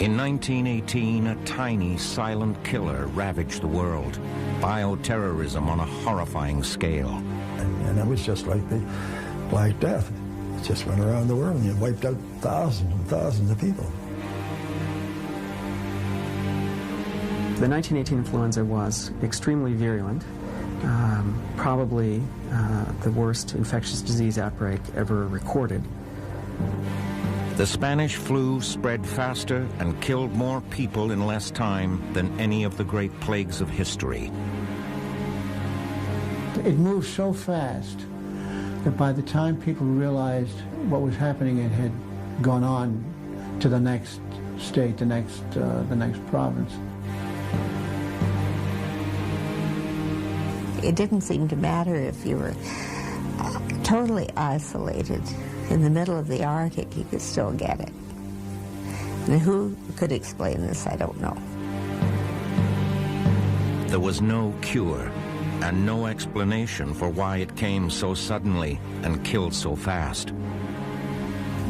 In 1918, a tiny, silent killer ravaged the world. Bioterrorism on a horrifying scale. And it was just like the Black Death. It just went around the world and it wiped out thousands and thousands of people. The 1918 influenza was extremely virulent, probably the worst infectious disease outbreak ever recorded. The Spanish flu spread faster and killed more people in less time than any of the great plagues of history. It moved so fast that by the time people realized what was happening, it had gone on to the next state, the next province. It didn't seem to matter if you were totally isolated in the middle of the Arctic, you could still get it. And who could explain this, I don't know. There was no cure and no explanation for why it came so suddenly and killed so fast.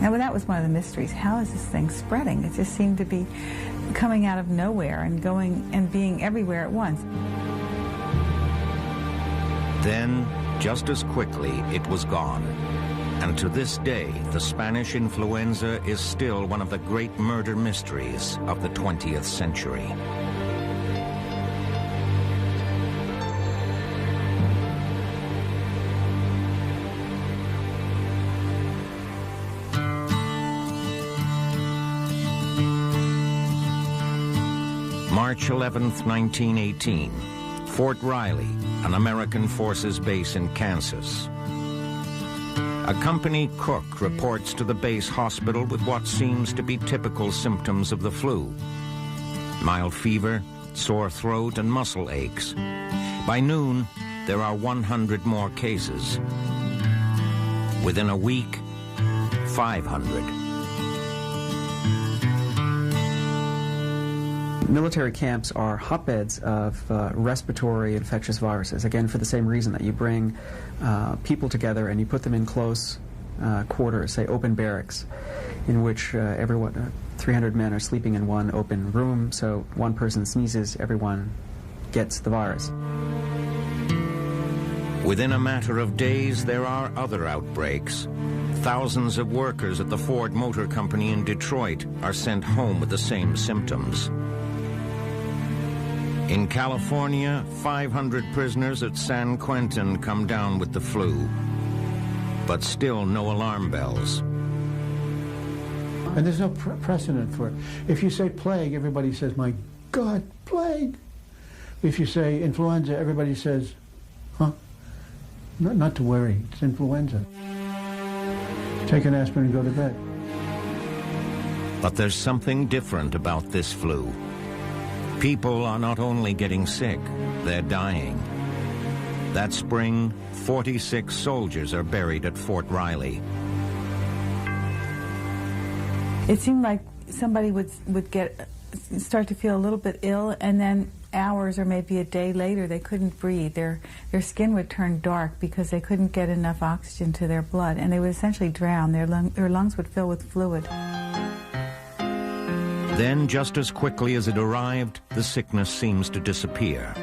Now, well, that was one of the mysteries. How is this thing spreading? It just seemed to be coming out of nowhere and going and being everywhere at once. Then, just as quickly, it was gone. And to this day, the Spanish influenza is still one of the great murder mysteries of the 20th century. March 11th, 1918, Fort Riley, an American forces base in Kansas. A company cook reports to the base hospital with what seems to be typical symptoms of the flu: mild fever, sore throat, and muscle aches. By noon, there are 100 more cases. Within a week, 500. Military camps are hotbeds of respiratory infectious viruses, again for the same reason that you bring people together and you put them in close quarters, say open barracks, in which 300 men are sleeping in one open room, so one person sneezes, everyone gets the virus. Within a matter of days, there are other outbreaks. Thousands of workers at the Ford Motor Company in Detroit are sent home with the same symptoms. In California, 500 prisoners at San Quentin come down with the flu, but still no alarm bells. And there's no precedent for it. If you say plague, everybody says, my God, plague. If you say influenza, everybody says, huh? Not to worry, it's influenza. Take an aspirin and go to bed. But there's something different about this flu. People are not only getting sick, they're dying. That spring, 46 soldiers are buried at Fort Riley. It seemed like somebody would start to feel a little bit ill, and then hours or maybe a day later they couldn't breathe. Their skin would turn dark because they couldn't get enough oxygen to their blood, and they would essentially drown. Their lungs would fill with fluid. Then, just as quickly as it arrived, the sickness seems to disappear.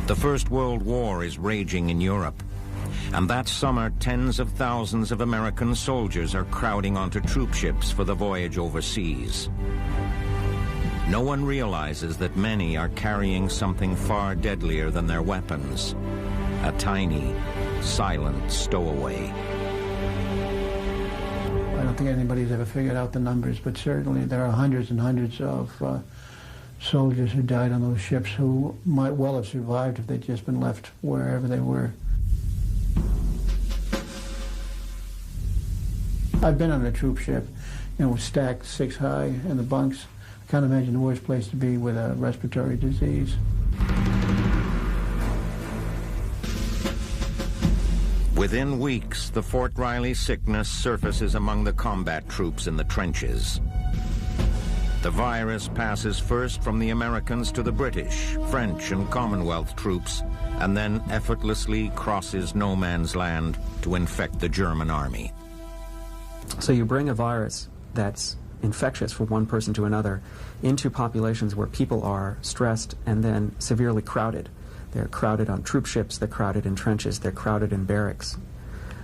The First World War is raging in Europe, and that summer tens of thousands of American soldiers are crowding onto troop ships for the voyage overseas. No one realizes that many are carrying something far deadlier than their weapons: a tiny, silent stowaway. I don't think anybody's ever figured out the numbers, but certainly there are hundreds and hundreds of soldiers who died on those ships who might well have survived if they'd just been left wherever they were. I've been on a troop ship, stacked 6 high in the bunks. I can't imagine the worst place to be with a respiratory disease. Within weeks, the Fort Riley sickness surfaces among the combat troops in the trenches. The virus passes first from the Americans to the British, French, and Commonwealth troops, and then effortlessly crosses no man's land to infect the German army. So you bring a virus that's infectious from one person to another into populations where people are stressed and then severely crowded. They're crowded on troop ships, they're crowded in trenches, they're crowded in barracks.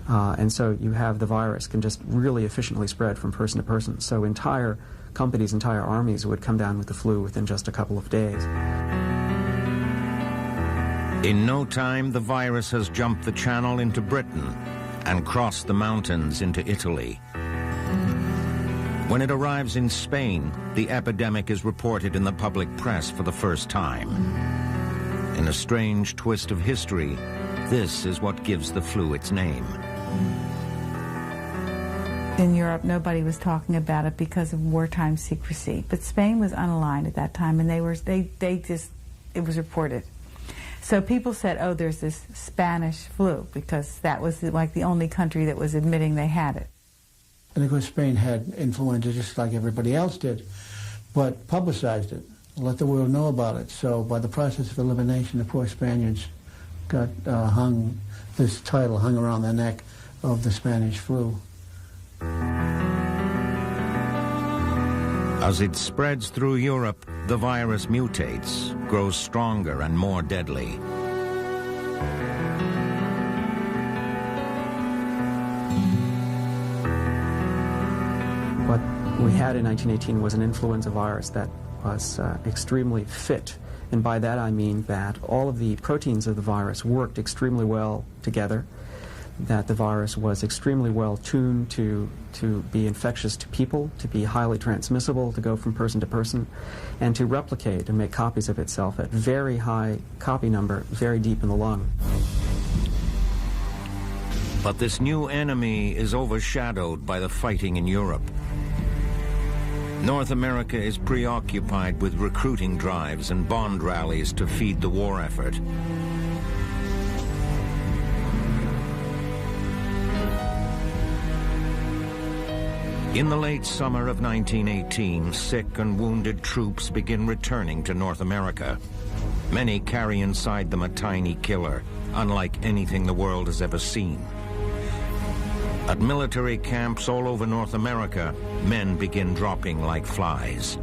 And so you have the virus can just really efficiently spread from person to person. So entire companies, entire armies would come down with the flu within just a couple of days. In no time, the virus has jumped the channel into Britain and crossed the mountains into Italy. When it arrives in Spain, the epidemic is reported in the public press for the first time. In a strange twist of history, this is what gives the flu its name. In Europe, nobody was talking about it because of wartime secrecy. But Spain was unaligned at that time, and it was reported. So people said, oh, there's this Spanish flu, because that was like the only country that was admitting they had it. And of course, Spain had influenza just like everybody else did, but publicized it, let the world know about it. So by the process of elimination, the poor Spaniards got this title hung around their neck of the Spanish flu. As it spreads through Europe, the virus mutates, grows stronger and more deadly. What we had in 1918 was an influenza virus that was extremely fit. And by that I mean that all of the proteins of the virus worked extremely well together, that the virus was extremely well tuned to be infectious to people, to be highly transmissible, to go from person to person, and to replicate and make copies of itself at very high copy number, very deep in the lung. But this new enemy is overshadowed by the fighting in Europe. North America is preoccupied with recruiting drives and bond rallies to feed the war effort. In the late summer of 1918, sick and wounded troops begin returning to North America. Many carry inside them a tiny killer, unlike anything the world has ever seen. At military camps all over North America, men begin dropping like flies.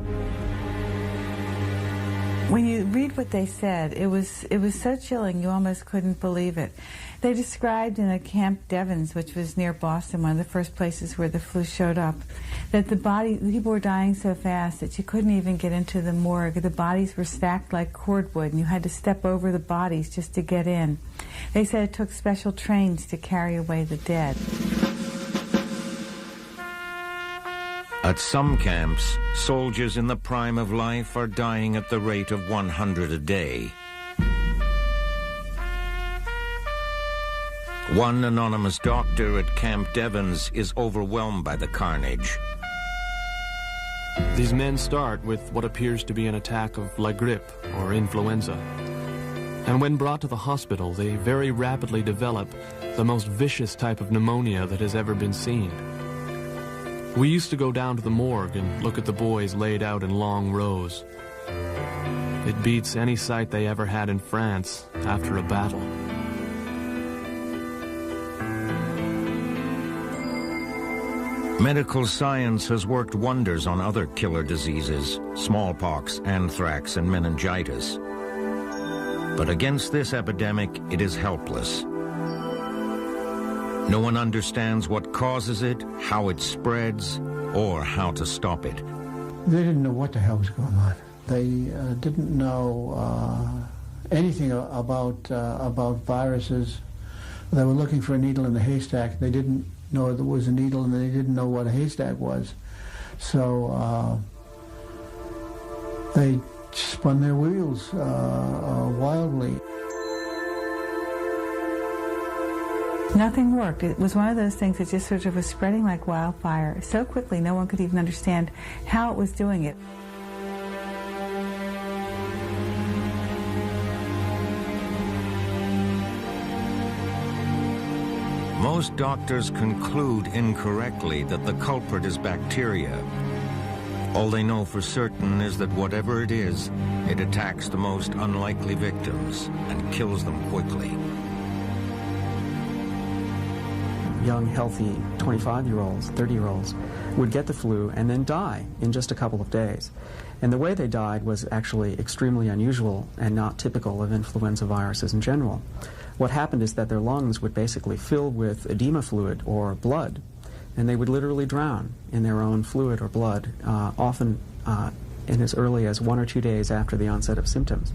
When you read what they said, it was so chilling you almost couldn't believe it. They described in a Camp Devens, which was near Boston, one of the first places where the flu showed up, that the people were dying so fast that you couldn't even get into the morgue. The bodies were stacked like cordwood, and you had to step over the bodies just to get in. They said it took special trains to carry away the dead. At some camps, soldiers in the prime of life are dying at the rate of 100 a day. One anonymous doctor at Camp Devens is overwhelmed by the carnage. These men start with what appears to be an attack of la grippe, or influenza. And when brought to the hospital, they very rapidly develop the most vicious type of pneumonia that has ever been seen. We used to go down to the morgue and look at the boys laid out in long rows. It beats any sight they ever had in France after a battle. Medical science has worked wonders on other killer diseases, smallpox, anthrax, and meningitis. But against this epidemic, it is helpless. No one understands what causes it, how it spreads, or how to stop it. They didn't know what the hell was going on. They didn't know anything about viruses. They were looking for a needle in the haystack. They didn't know there was a needle, and they didn't know what a haystack was. So they spun their wheels wildly. Nothing worked. It was one of those things that just sort of was spreading like wildfire so quickly no one could even understand how it was doing it. Most doctors conclude incorrectly that the culprit is bacteria. All they know for certain is that whatever it is, it attacks the most unlikely victims and kills them quickly. young, healthy 25-year-olds, 30-year-olds, would get the flu and then die in just a couple of days. And the way they died was actually extremely unusual and not typical of influenza viruses in general. What happened is that their lungs would basically fill with edema fluid or blood, and they would literally drown in their own fluid or blood, often in as early as 1 or 2 days after the onset of symptoms.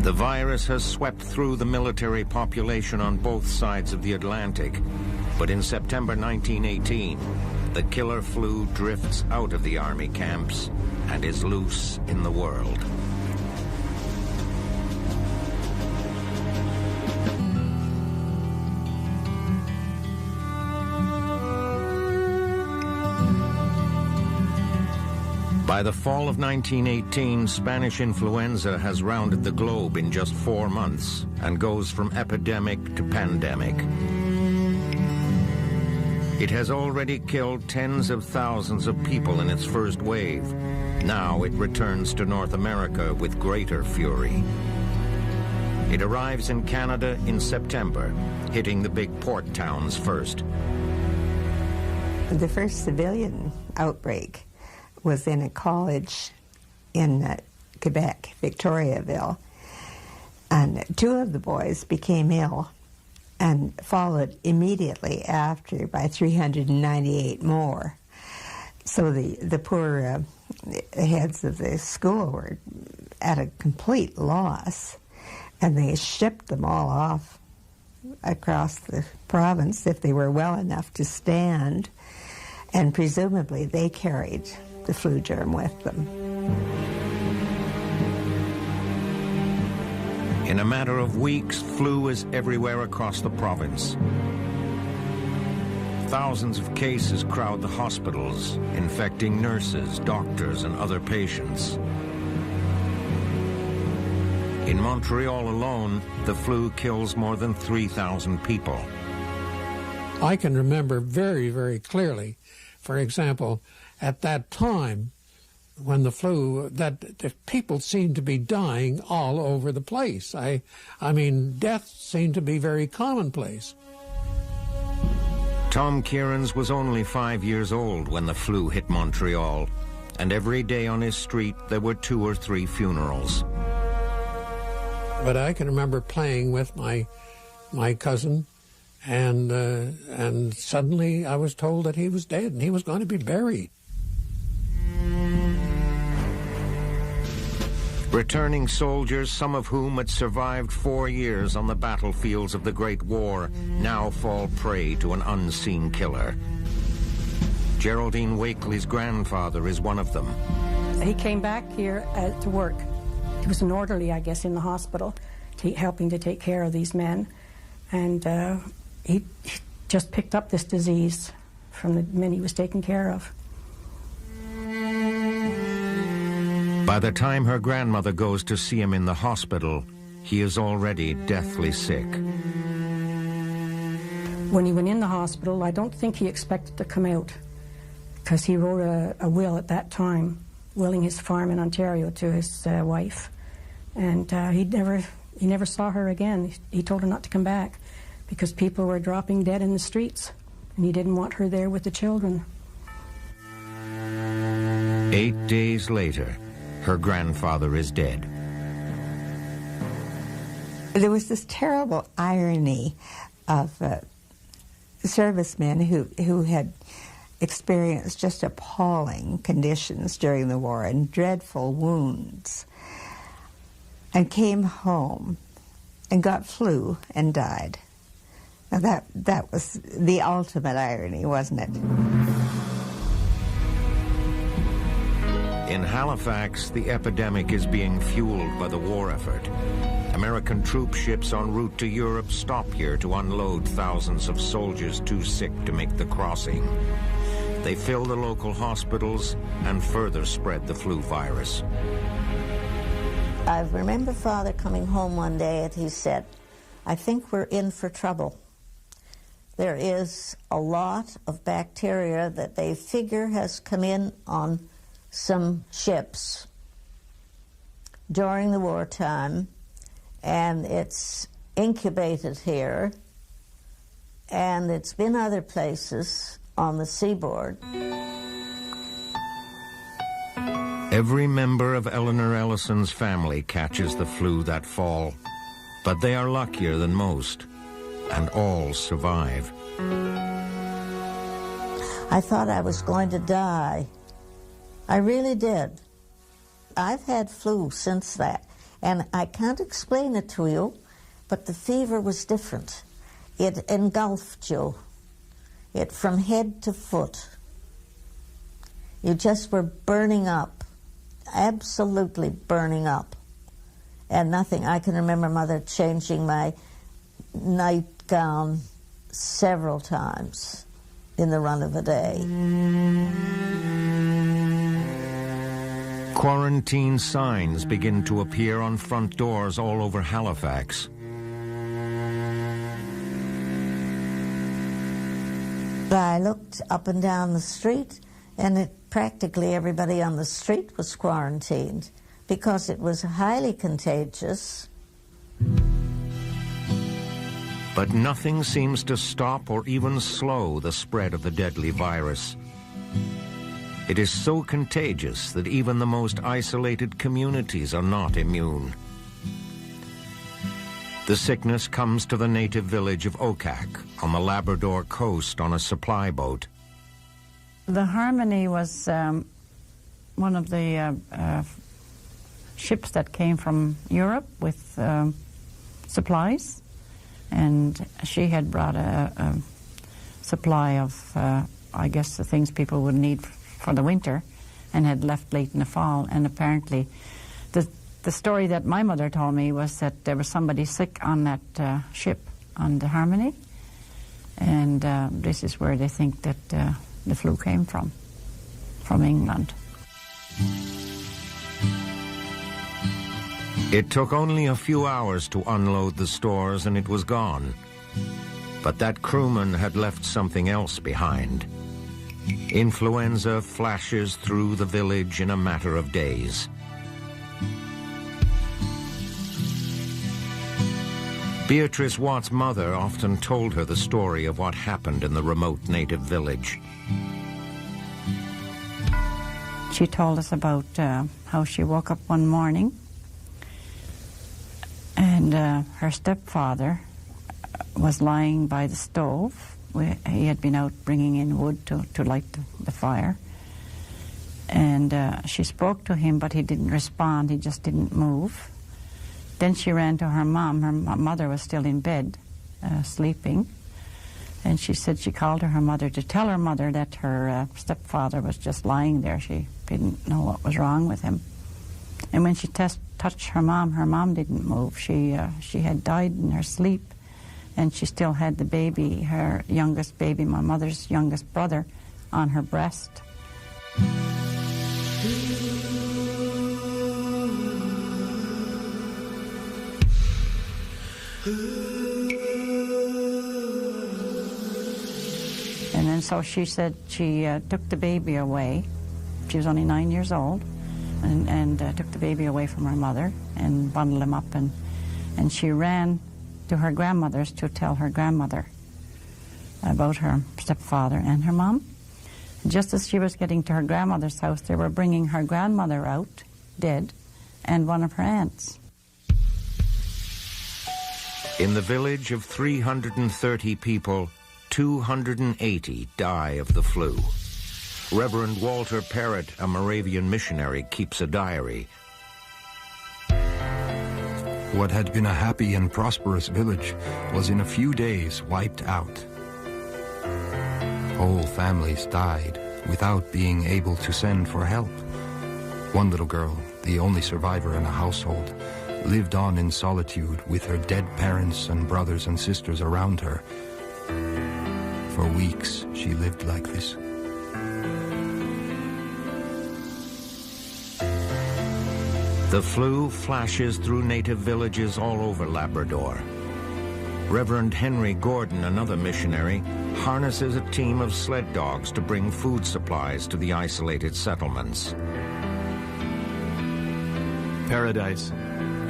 The virus has swept through the military population on both sides of the Atlantic, but in September 1918, the killer flu drifts out of the army camps and is loose in the world. By the fall of 1918, Spanish influenza has rounded the globe in just 4 months and goes from epidemic to pandemic. It has already killed tens of thousands of people in its first wave. Now it returns to North America with greater fury. It arrives in Canada in September, hitting the big port towns first. The first civilian outbreak was in a college in Quebec, Victoriaville, and 2 of the boys became ill and followed immediately after by 398 more. So the poor heads of the school were at a complete loss, and they shipped them all off across the province if they were well enough to stand, and presumably they carried the flu germ with them. In a matter of weeks, flu is everywhere across the province. Thousands of cases crowd the hospitals, infecting nurses, doctors, and other patients. In Montreal alone, the flu kills more than 3,000 people. I can remember very, very clearly, for example, at that time, when the flu, that the people seemed to be dying all over the place. I mean, death seemed to be very commonplace. Tom Kieran's was only 5 years old when the flu hit Montreal, and every day on his street there were 2 or 3 funerals. But I can remember playing with my cousin, and suddenly I was told that he was dead and he was going to be buried. Returning soldiers, some of whom had survived 4 years on the battlefields of the Great War, now fall prey to an unseen killer. Geraldine Wakely's grandfather is one of them. He came back here to work. He was an orderly, I guess, in the hospital, helping to take care of these men. And he just picked up this disease from the men he was taking care of. By the time her grandmother goes to see him in the hospital, he is already deathly sick. When he went in the hospital, I don't think he expected to come out, because he wrote a will at that time, willing his farm in Ontario to his wife. And he never saw her again. He told her not to come back because people were dropping dead in the streets, and he didn't want her there with the children. 8 days later, her grandfather is dead. There was this terrible irony of servicemen who had experienced just appalling conditions during the war and dreadful wounds, and came home and got flu and died. Now that was the ultimate irony, wasn't it? In Halifax, the epidemic is being fueled by the war effort. American troop ships en route to Europe stop here to unload thousands of soldiers too sick to make the crossing. They fill the local hospitals and further spread the flu virus. I remember Father coming home one day and he said, "I think we're in for trouble. There is a lot of bacteria that they figure has come in on some ships during the wartime, and it's incubated here, and it's been other places on the seaboard. Every member of Eleanor Ellison's family catches the flu that fall, but they are luckier than most, and all survive. I thought I was going to die. I really did. I've had flu since that, and I can't explain it to you, but the fever was different. It engulfed you, it from head to foot. You just were burning up, absolutely burning up, and nothing. I can remember Mother changing my nightgown several times in the run of a day. Quarantine signs begin to appear on front doors all over Halifax. I looked up and down the street, and practically everybody on the street was quarantined because it was highly contagious. But nothing seems to stop or even slow the spread of the deadly virus. It is so contagious that even the most isolated communities are not immune. The sickness comes to the native village of Okak on the Labrador coast on a supply boat. The Harmony was one of the ships that came from Europe with supplies, and she had brought a supply of, I guess, the things people would need for the winter, and had left late in the fall. And apparently the story that my mother told me was that there was somebody sick on that ship, on the Harmony, and this is where they think that the flu came from England. It took only a few hours to unload the stores and it was gone. But that crewman had left something else behind. Influenza flashes through the village in a matter of days. Beatrice Watt's mother often told her the story of what happened in the remote native village. She told us about how she woke up one morning and her stepfather was lying by the stove. He had been out bringing in wood to light the fire. And she spoke to him, but he didn't respond. He just didn't move. Then she ran to her mom. Her mother was still in bed, sleeping. And she said she called to her mother to tell her mother that her stepfather was just lying there. She didn't know what was wrong with him. And when she touched her mom didn't move. She had died in her sleep, and she still had the baby, her youngest baby, my mother's youngest brother, on her breast. And then so she said she took the baby away. She was only 9 years old, and took the baby away from her mother and bundled him up, and she ran to her grandmother's to tell her grandmother about her stepfather and her mom. Just as she was getting to her grandmother's house, they were bringing her grandmother out, dead, and one of her aunts. In the village of 330 people, 280 die of the flu. Reverend Walter Parrott, a Moravian missionary, keeps a diary. What had been a happy and prosperous village was in a few days wiped out. Whole families died without being able to send for help. One little girl, the only survivor in a household, lived on in solitude with her dead parents and brothers and sisters around her. For weeks, she lived like this. The flu flashes through native villages all over Labrador. Reverend Henry Gordon, another missionary, harnesses a team of sled dogs to bring food supplies to the isolated settlements. Paradise,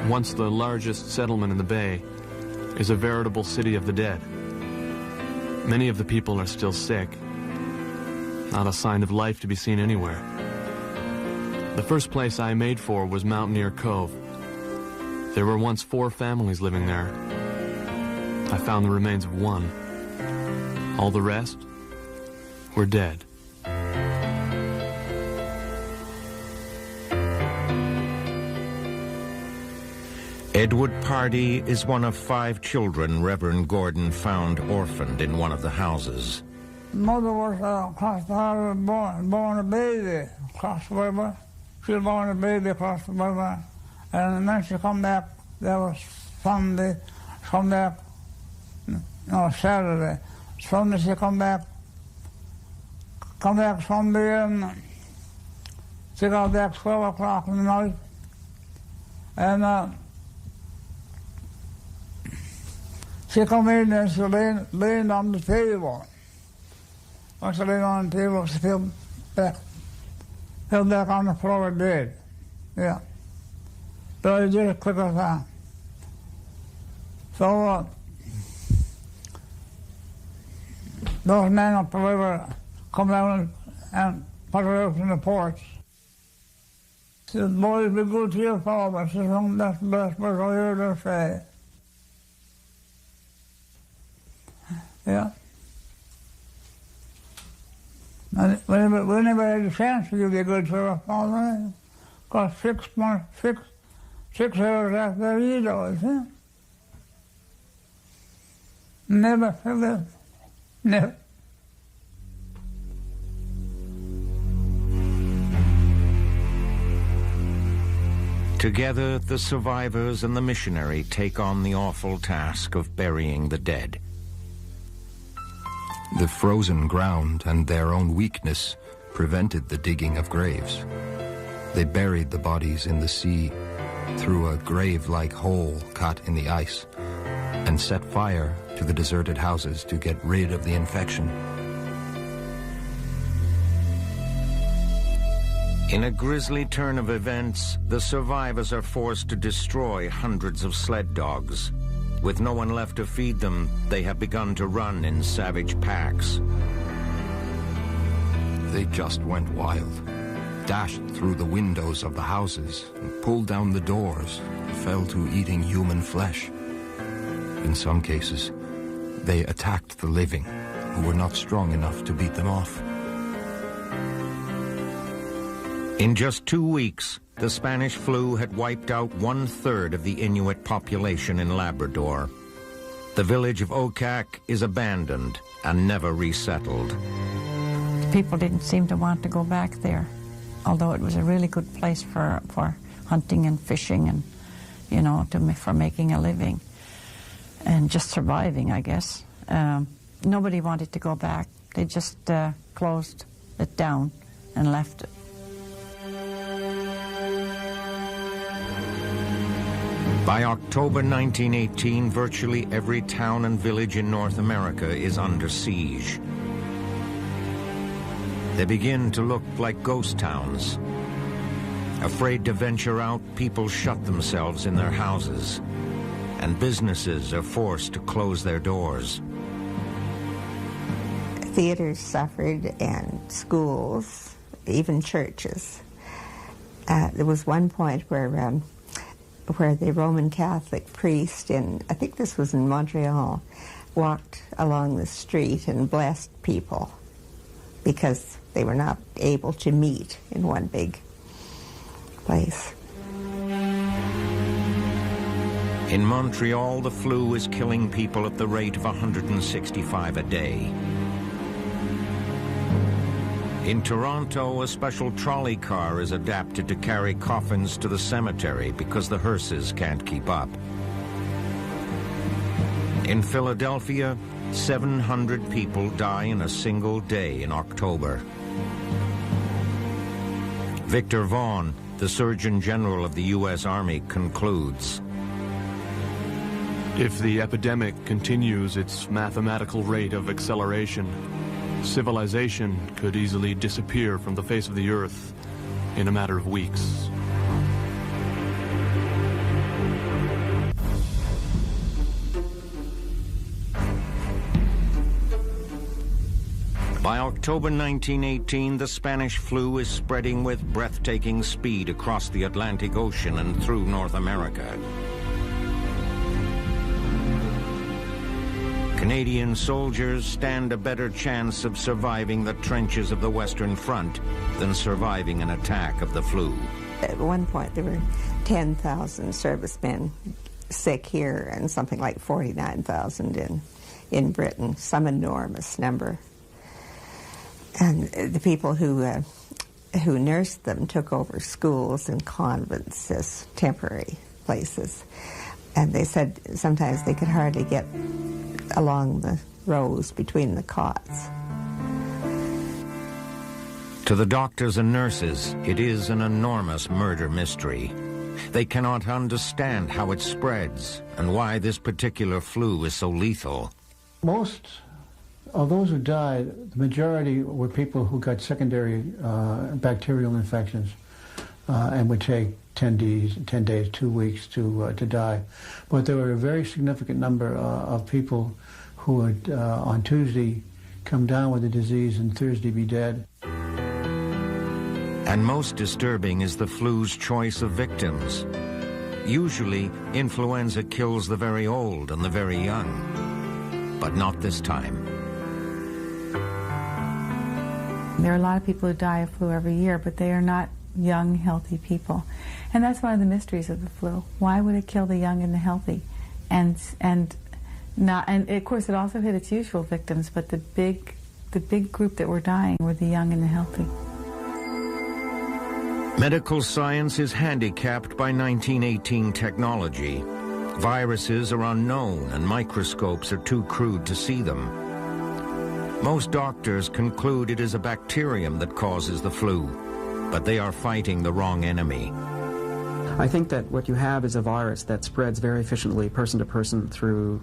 once the largest settlement in the bay, is a veritable city of the dead. Many of the people are still sick. Not a sign of life to be seen anywhere. The first place I made for was Mountaineer Cove. There were once 4 families living there. I found the remains of one. All the rest were dead. Edward Pardee is one of 5 children Reverend Gordon found orphaned in one of the houses. Mother was across the river, born a baby across the river. She was born a baby across the river. And then she come back, there was Sunday, Saturday. Sunday she come back Sunday, and she got back 12 o'clock in the night. And she come in and she leaned on the table. When she leaned on the table, she fell back on the floor dead. Yeah. So he did it quick as that. So those men up the river come down and put her out in the porch. She said, boys, be good to your father. She said, that's the best word I heard her say. Yeah. And whenever I had a chance to be good to her father, because 6 hours after he died, huh? Never forget. Never. Together, the survivors and the missionary take on the awful task of burying the dead. The frozen ground and their own weakness prevented the digging of graves. They buried the bodies in the sea through a grave-like hole cut in the ice and set fire to the deserted houses to get rid of the infection. In a grisly turn of events, the survivors are forced to destroy hundreds of sled dogs. With no one left to feed them, they have begun to run in savage packs. They just went wild, dashed through the windows of the houses, and pulled down the doors, and fell to eating human flesh. In some cases, they attacked the living, who were not strong enough to beat them off. In just 2 weeks, the Spanish flu had wiped out 1/3 of the Inuit population in Labrador. The village of Okak is abandoned and never resettled. People didn't seem to want to go back there, although it was a really good place for hunting and fishing and, you know, for making a living and just surviving, I guess. Nobody wanted to go back. They just closed it down and left it. By October 1918, virtually every town and village in North America is under siege. They begin to look like ghost towns. Afraid to venture out, people shut themselves in their houses, and businesses are forced to close their doors. Theaters suffered, and schools, even churches. There was one point where the Roman Catholic priest I think this was in Montreal, walked along the street and blessed people because they were not able to meet in one big place. In Montreal, the flu is killing people at the rate of 165 a day. In Toronto, a special trolley car is adapted to carry coffins to the cemetery because the hearses can't keep up. In Philadelphia, 700 people die in a single day in October. Victor Vaughn, the Surgeon General of the U.S. Army, concludes, if the epidemic continues its mathematical rate of acceleration, civilization could easily disappear from the face of the earth in a matter of weeks. By October 1918, the Spanish flu is spreading with breathtaking speed across the Atlantic Ocean and through North America. Canadian soldiers stand a better chance of surviving the trenches of the Western Front than surviving an attack of the flu. At one point, there were 10,000 servicemen sick here and something like 49,000 in Britain, some enormous number. And the people who nursed them took over schools and convents as temporary places. And they said sometimes they could hardly get along the rows between the cots. To the doctors and nurses, it is an enormous murder mystery. They cannot understand how it spreads and why this particular flu is so lethal. Most of those who died, the majority were people who got secondary bacterial infections and would take 10 days, 2 weeks to die. But there were a very significant number of people who would, on Tuesday, come down with the disease and Thursday be dead. And most disturbing is the flu's choice of victims. Usually, influenza kills the very old and the very young, but not this time. There are a lot of people who die of flu every year, but they are not young, healthy people. And that's one of the mysteries of the flu. Why would it kill the young and the healthy? And of course it also hit its usual victims, but the big group that were dying were the young and the healthy. Medical science is handicapped by 1918 technology. Viruses are unknown and microscopes are too crude to see them. Most doctors conclude it is a bacterium that causes the flu, but they are fighting the wrong enemy. I think that what you have is a virus that spreads very efficiently person to person through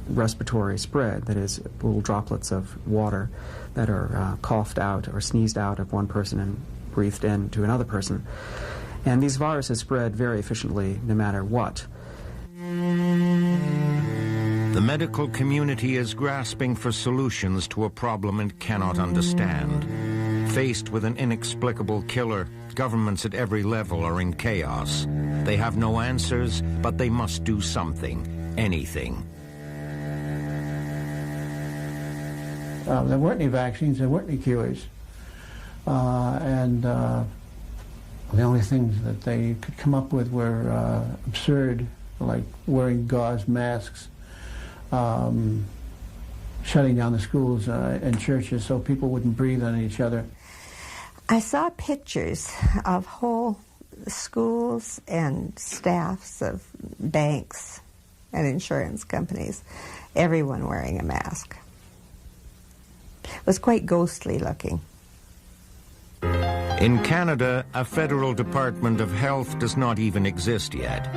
respiratory spread, that is, little droplets of water that are coughed out or sneezed out of one person and breathed in to another person. And these viruses spread very efficiently no matter what. The medical community is grasping for solutions to a problem it cannot understand. Faced with an inexplicable killer, governments at every level are in chaos. They have no answers, but they must do something, anything. There weren't any vaccines, there weren't any cures. The only things that they could come up with were absurd, like wearing gauze masks, shutting down the schools and churches so people wouldn't breathe on each other. I saw pictures of whole schools and staffs of banks and insurance companies, everyone wearing a mask. It was quite ghostly looking. In Canada, a federal Department of Health does not even exist yet.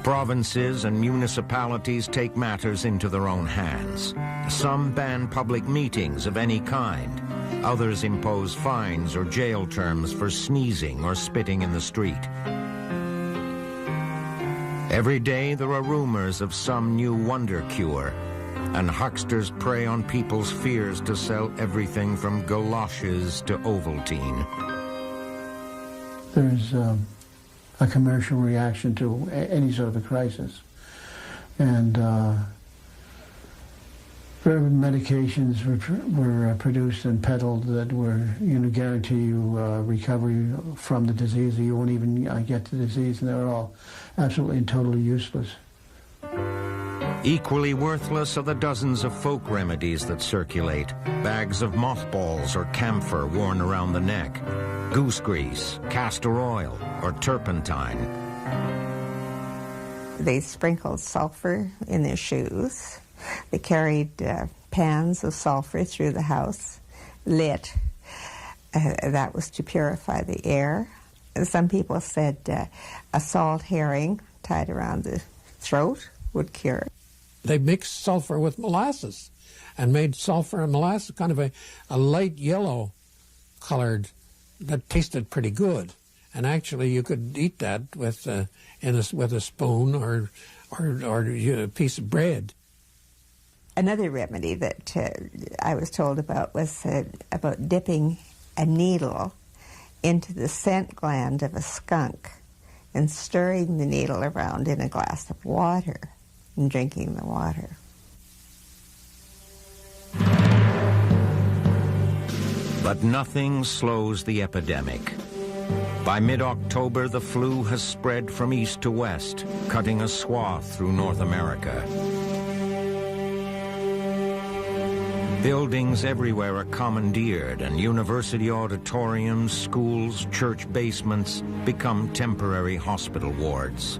Provinces and municipalities take matters into their own hands. Some ban public meetings of any kind. Others impose fines or jail terms for sneezing or spitting in the street. Every day there are rumors of some new wonder cure, and hucksters prey on people's fears to sell everything from galoshes to Ovaltine. There's a commercial reaction to any sort of a crisis. And medications were produced and peddled that were, guarantee you recovery from the disease, or you won't even get the disease, and they were all absolutely and totally useless. Equally worthless are the dozens of folk remedies that circulate. Bags of mothballs or camphor worn around the neck, goose grease, castor oil, or turpentine. They sprinkled sulfur in their shoes. They carried pans of sulfur through the house, lit. That was to purify the air. Some people said a salt herring tied around the throat would cure. They mixed sulfur with molasses and made sulfur and molasses kind of a light yellow colored that tasted pretty good. And actually you could eat that with a spoon or a piece of bread. Another remedy that I was told about was about dipping a needle into the scent gland of a skunk and stirring the needle around in a glass of water and drinking the water. But nothing slows the epidemic. By mid-October, the flu has spread from east to west, cutting a swath through North America. Buildings everywhere are commandeered, and university auditoriums, schools, church basements become temporary hospital wards.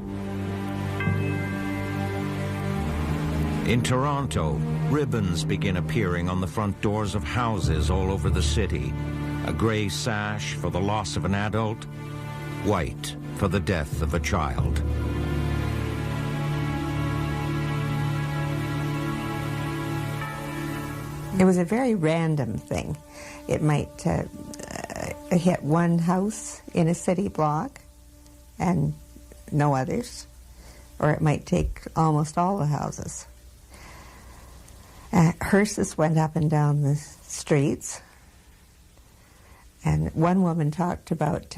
In Toronto, ribbons begin appearing on the front doors of houses all over the city. A gray sash for the loss of an adult, white for the death of a child. It was a very random thing. It might hit one house in a city block and no others, or it might take almost all the houses. Hearses went up and down the streets, and one woman talked about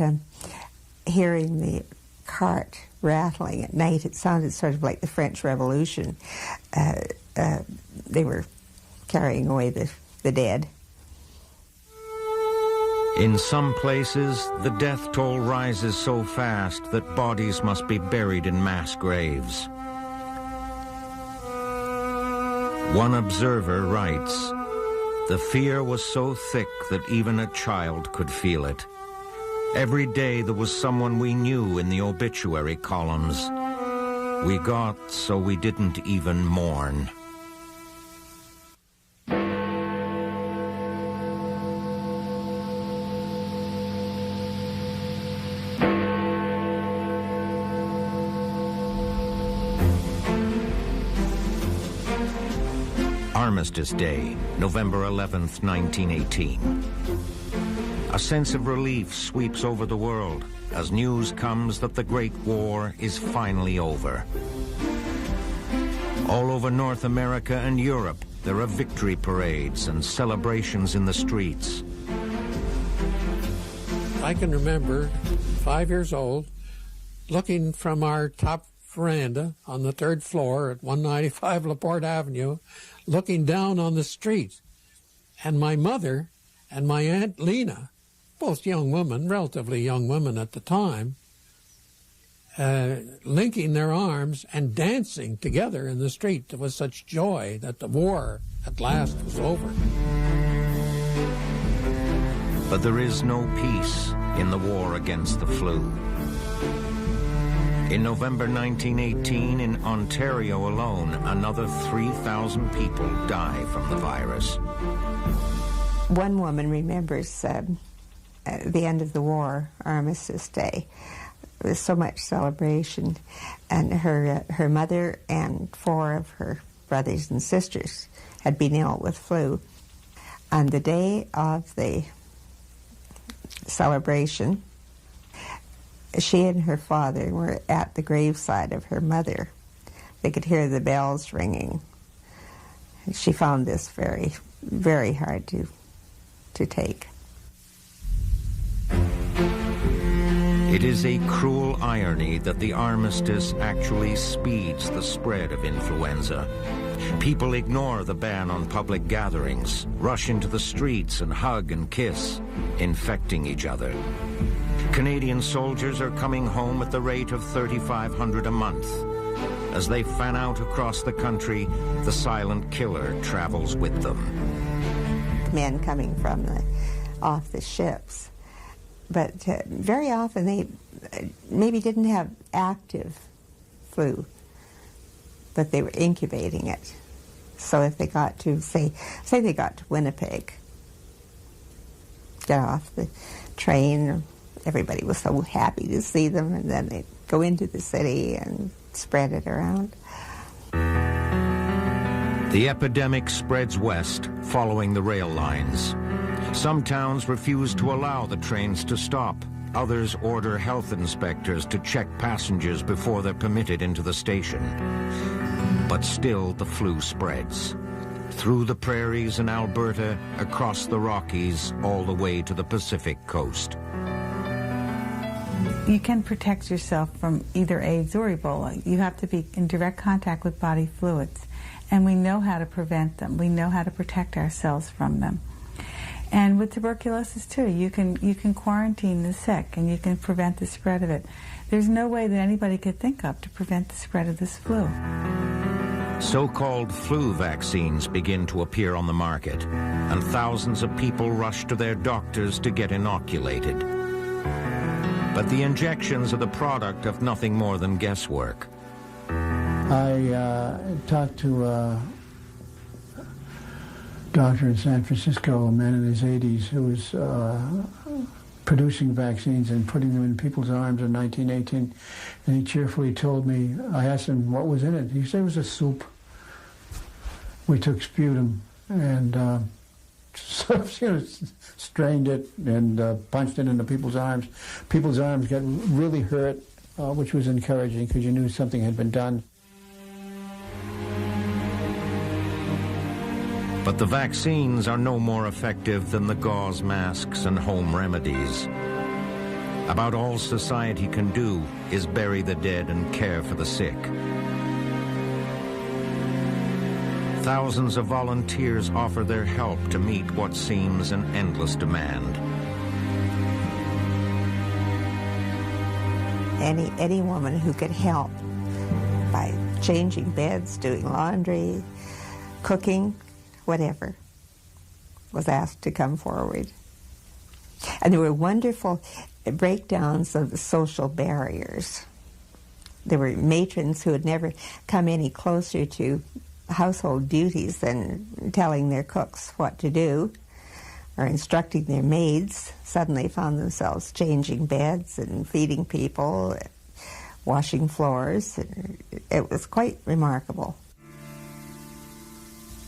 hearing the cart rattling at night. It sounded sort of like the French Revolution. They were carrying away the dead. In some places, the death toll rises so fast that bodies must be buried in mass graves. One observer writes, "The fear was so thick that even a child could feel it. Every day there was someone we knew in the obituary columns. We got so we didn't even mourn." Armistice Day, November 11th, 1918. A sense of relief sweeps over the world as news comes that the Great War is finally over. All over North America and Europe, there are victory parades and celebrations in the streets. I can remember, 5 years old, looking from our top veranda on the 3rd floor at 195 LaPorte Avenue, looking down on the street. And my mother and my Aunt Lena, both young women, relatively young women at the time, linking their arms and dancing together in the street. There was such joy that the war at last was over. But there is no peace in the war against the flu. In November 1918, in Ontario alone, another 3,000 people die from the virus. One woman remembers the end of the war, Armistice Day. There was so much celebration, and her mother and 4 of her brothers and sisters had been ill with flu. On the day of the celebration, she and her father were at the graveside of her mother. They could hear the bells ringing. She found this very, very hard to take. It is a cruel irony that the armistice actually speeds the spread of influenza. People ignore the ban on public gatherings, rush into the streets and hug and kiss, infecting each other. Canadian soldiers are coming home at the rate of 3,500 a month. As they fan out across the country, the silent killer travels with them. Men coming from off the ships. But very often they maybe didn't have active flu, but they were incubating it. So if they got to, say they got to Winnipeg, get off the train, everybody was so happy to see them, and then they'd go into the city and spread it around. The epidemic spreads west, following the rail lines. Some towns refuse to allow the trains to stop. Others order health inspectors to check passengers before they're permitted into the station. But still the flu spreads. through the prairies in Alberta, across the Rockies, all the way to the Pacific coast. You can protect yourself from either AIDS or Ebola. You have to be in direct contact with body fluids. And we know how to prevent them. We know how to protect ourselves from them. And with tuberculosis too, you can quarantine the sick and you can prevent the spread of it. There's no way that anybody could think of to prevent the spread of this flu. So-called flu vaccines begin to appear on the market, and thousands of people rush to their doctors to get inoculated. But the injections are the product of nothing more than guesswork. I talked to a doctor in San Francisco, a man in his 80s, who was producing vaccines and putting them in people's arms in 1918, and he cheerfully told me, I asked him what was in it. He said it was a soup. We took sputum and sort of, strained it and punched it into people's arms. People's arms got really hurt, which was encouraging because you knew something had been done. But the vaccines are no more effective than the gauze masks and home remedies. About all society can do is bury the dead and care for the sick. Thousands of volunteers offer their help to meet what seems an endless demand. Any woman who could help by changing beds, doing laundry, cooking, whatever, was asked to come forward. And there were wonderful breakdowns of the social barriers. There were matrons who had never come any closer to household duties than telling their cooks what to do or instructing their maids. Suddenly found themselves changing beds and feeding people, washing floors. It was quite remarkable.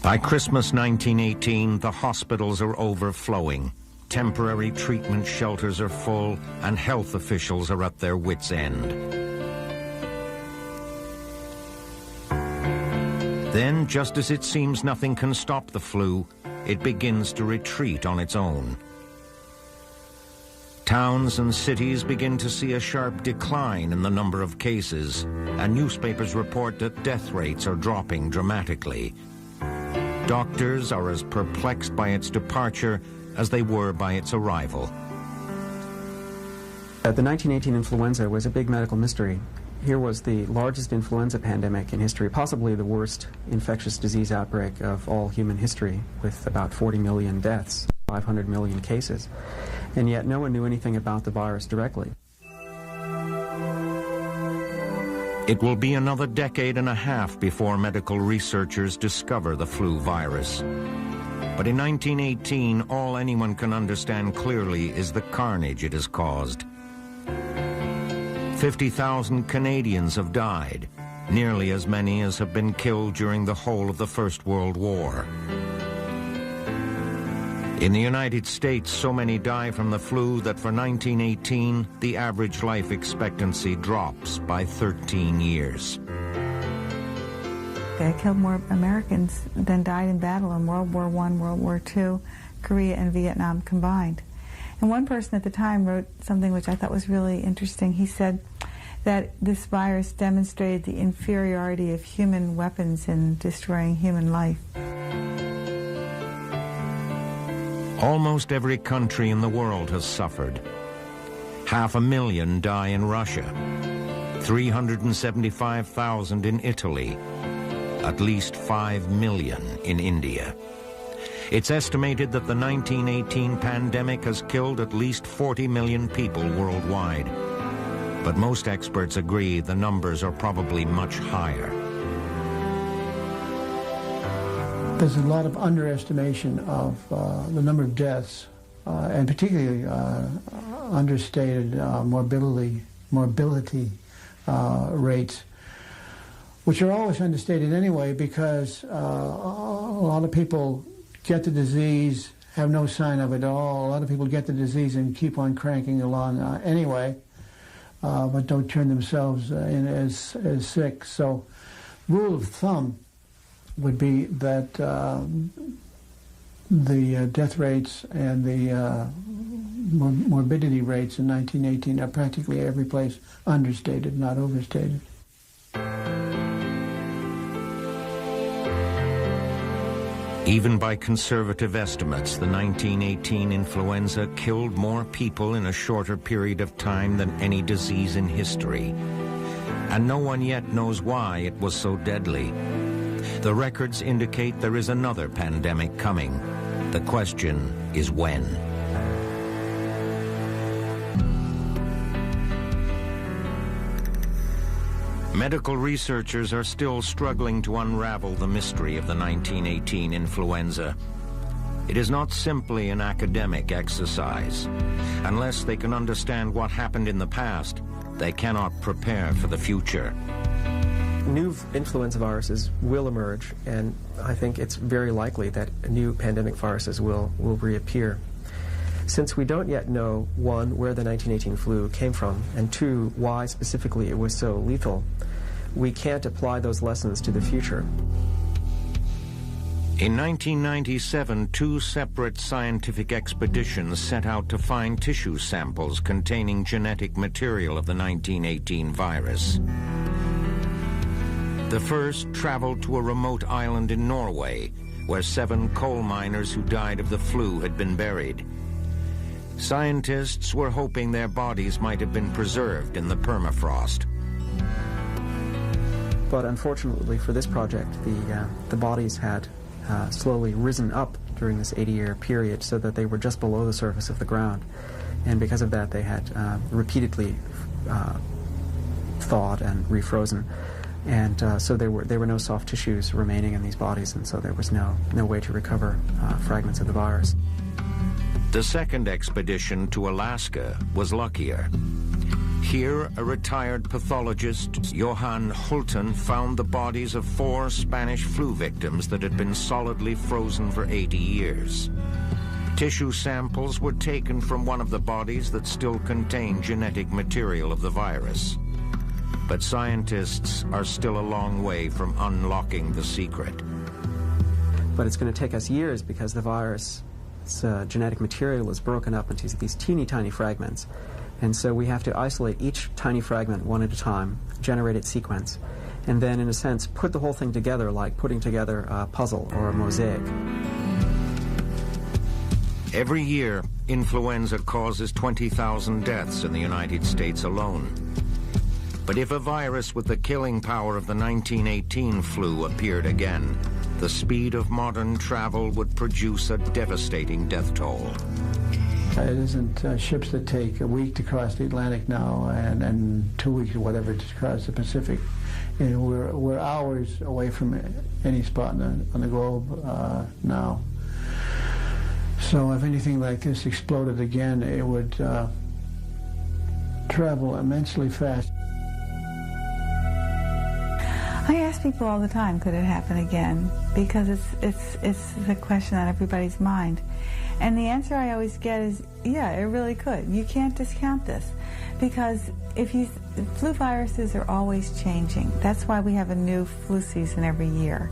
By Christmas 1918, the hospitals are overflowing. Temporary treatment shelters are full, and health officials are at their wits' end. Then, just as it seems nothing can stop the flu, it begins to retreat on its own. Towns and cities begin to see a sharp decline in the number of cases, and newspapers report that death rates are dropping dramatically. Doctors are as perplexed by its departure as they were by its arrival. The 1918 influenza was a big medical mystery. Here was the largest influenza pandemic in history, possibly the worst infectious disease outbreak of all human history, with about 40 million deaths, 500 million cases. And yet no one knew anything about the virus directly. It will be another decade and a half before medical researchers discover the flu virus. But in 1918, all anyone can understand clearly is the carnage it has caused. 50,000 Canadians have died, nearly as many as have been killed during the whole of the First World War. In the United States, so many die from the flu that for 1918, the average life expectancy drops by 13 years. They killed more Americans than died in battle in World War I, World War II, Korea, and Vietnam combined. And one person at the time wrote something which I thought was really interesting. He said that this virus demonstrated the inferiority of human weapons in destroying human life. Almost every country in the world has suffered. 500,000 die in Russia, 375,000 in Italy, at least 5 million in India. It's estimated that the 1918 pandemic has killed at least 40 million people worldwide. But most experts agree the numbers are probably much higher. There's a lot of underestimation of the number of deaths, and particularly understated morbidity rates, which are always understated anyway because a lot of people get the disease, have no sign of it at all. A lot of people get the disease and keep on cranking along anyway, but don't turn themselves in as sick. So, rule of thumb, would be that the death rates and the morbidity rates in 1918 are practically every place understated, not overstated. Even by conservative estimates, the 1918 influenza killed more people in a shorter period of time than any disease in history. And no one yet knows why it was so deadly. The records indicate there is another pandemic coming. The question is when. Medical researchers are still struggling to unravel the mystery of the 1918 influenza. It is not simply an academic exercise. Unless they can understand what happened in the past, they cannot prepare for the future. New influenza viruses will emerge, and I think it's very likely that new pandemic viruses will reappear. Since we don't yet know, one, where the 1918 flu came from, and two, why specifically it was so lethal, we can't apply those lessons to the future. In 1997, two separate scientific expeditions set out to find tissue samples containing genetic material of the 1918 virus. The first traveled to a remote island in Norway, where 7 coal miners who died of the flu had been buried. Scientists were hoping their bodies might have been preserved in the permafrost. But unfortunately for this project, the bodies had slowly risen up during this 80-year period so that they were just below the surface of the ground. And because of that, they had repeatedly thawed and refrozen. And so there were no soft tissues remaining in these bodies, and so there was no way to recover fragments of the virus. The second expedition to Alaska was luckier. Here, a retired pathologist, Johann Hulten, found the bodies of 4 Spanish flu victims that had been solidly frozen for 80 years. Tissue samples were taken from one of the bodies that still contained genetic material of the virus. But scientists are still a long way from unlocking the secret. But it's going to take us years because the virus, its genetic material is broken up into these teeny tiny fragments. And so we have to isolate each tiny fragment one at a time, generate its sequence, and then, in a sense, put the whole thing together like putting together a puzzle or a mosaic. Every year, influenza causes 20,000 deaths in the United States alone. But if a virus with the killing power of the 1918 flu appeared again, the speed of modern travel would produce a devastating death toll. It isn't ships that take a week to cross the Atlantic now and 2 weeks or whatever to cross the Pacific. You know, we're hours away from any spot on the globe now. So if anything like this exploded again, it would travel immensely fast. I ask people all the time, could it happen again? Because it's the question on everybody's mind. And the answer I always get is, yeah, it really could. You can't discount this. Because flu viruses are always changing. That's why we have a new flu season every year.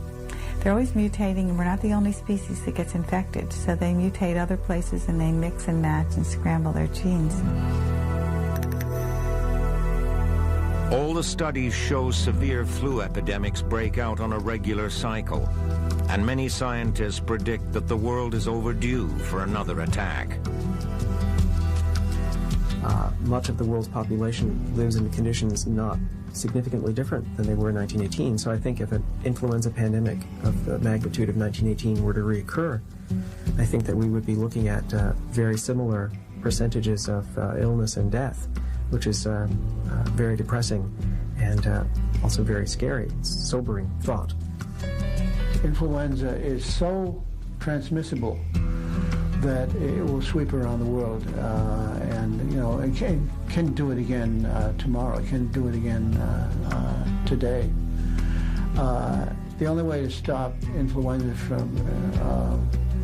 They're always mutating, and we're not the only species that gets infected. So they mutate other places, and they mix and match and scramble their genes. All the studies show severe flu epidemics break out on a regular cycle, and many scientists predict that the world is overdue for another attack. Much of the world's population lives in conditions not significantly different than they were in 1918, so I think if an influenza pandemic of the magnitude of 1918 were to reoccur, I think that we would be looking at very similar percentages of illness and death, which is very depressing and also very scary. It's a sobering thought. Influenza is so transmissible that it will sweep around the world, and you know, it can do it again tomorrow. It can do it again today. The only way to stop influenza from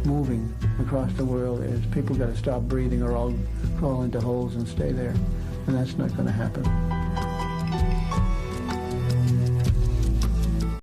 moving across the world is people got to stop breathing or all crawl into holes and stay there, and that's not going to happen.